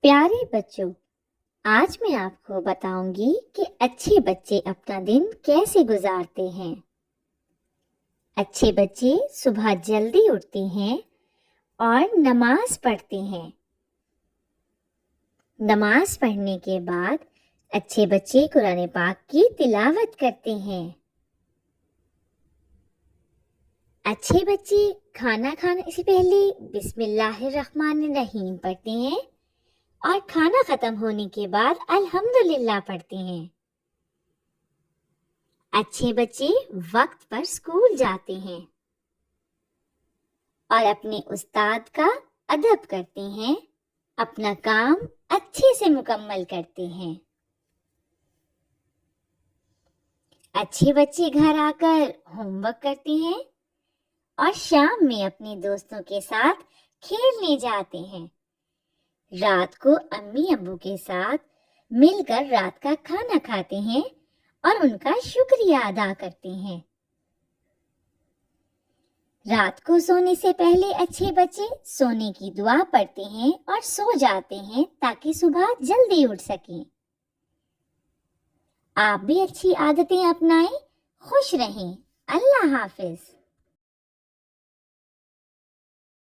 پیارے بچوں، آج میں آپ کو بتاؤں گی کہ اچھے بچے اپنا دن کیسے گزارتے ہیں۔ اچھے بچے صبح جلدی اٹھتے ہیں اور نماز پڑھتے ہیں۔ نماز پڑھنے کے بعد اچھے بچے قرآن پاک کی تلاوت کرتے ہیں۔ اچھے بچے کھانا کھانے سے پہلے بسم اللہ الرحمن الرحیم پڑھتے ہیں اور کھانا ختم ہونے کے بعد الحمدللہ پڑھتے ہیں۔ اچھے بچے وقت پر اسکول جاتے ہیں اور اپنے استاد کا ادب کرتے ہیں، اپنا کام اچھے سے مکمل کرتے ہیں۔ اچھے بچے گھر آ کر ہوم ورک کرتے ہیں اور شام میں اپنے دوستوں کے ساتھ کھیلنے جاتے ہیں۔ رات کو امی ابو کے ساتھ مل کر رات کا کھانا کھاتے ہیں اور ان کا شکریہ ادا کرتے ہیں۔ رات کو سونے سے پہلے اچھے بچے سونے کی دعا پڑھتے ہیں اور سو جاتے ہیں تاکہ صبح جلدی اٹھ سکیں۔ آپ بھی اچھی عادتیں اپنائیں۔ خوش رہیں۔ اللہ حافظ۔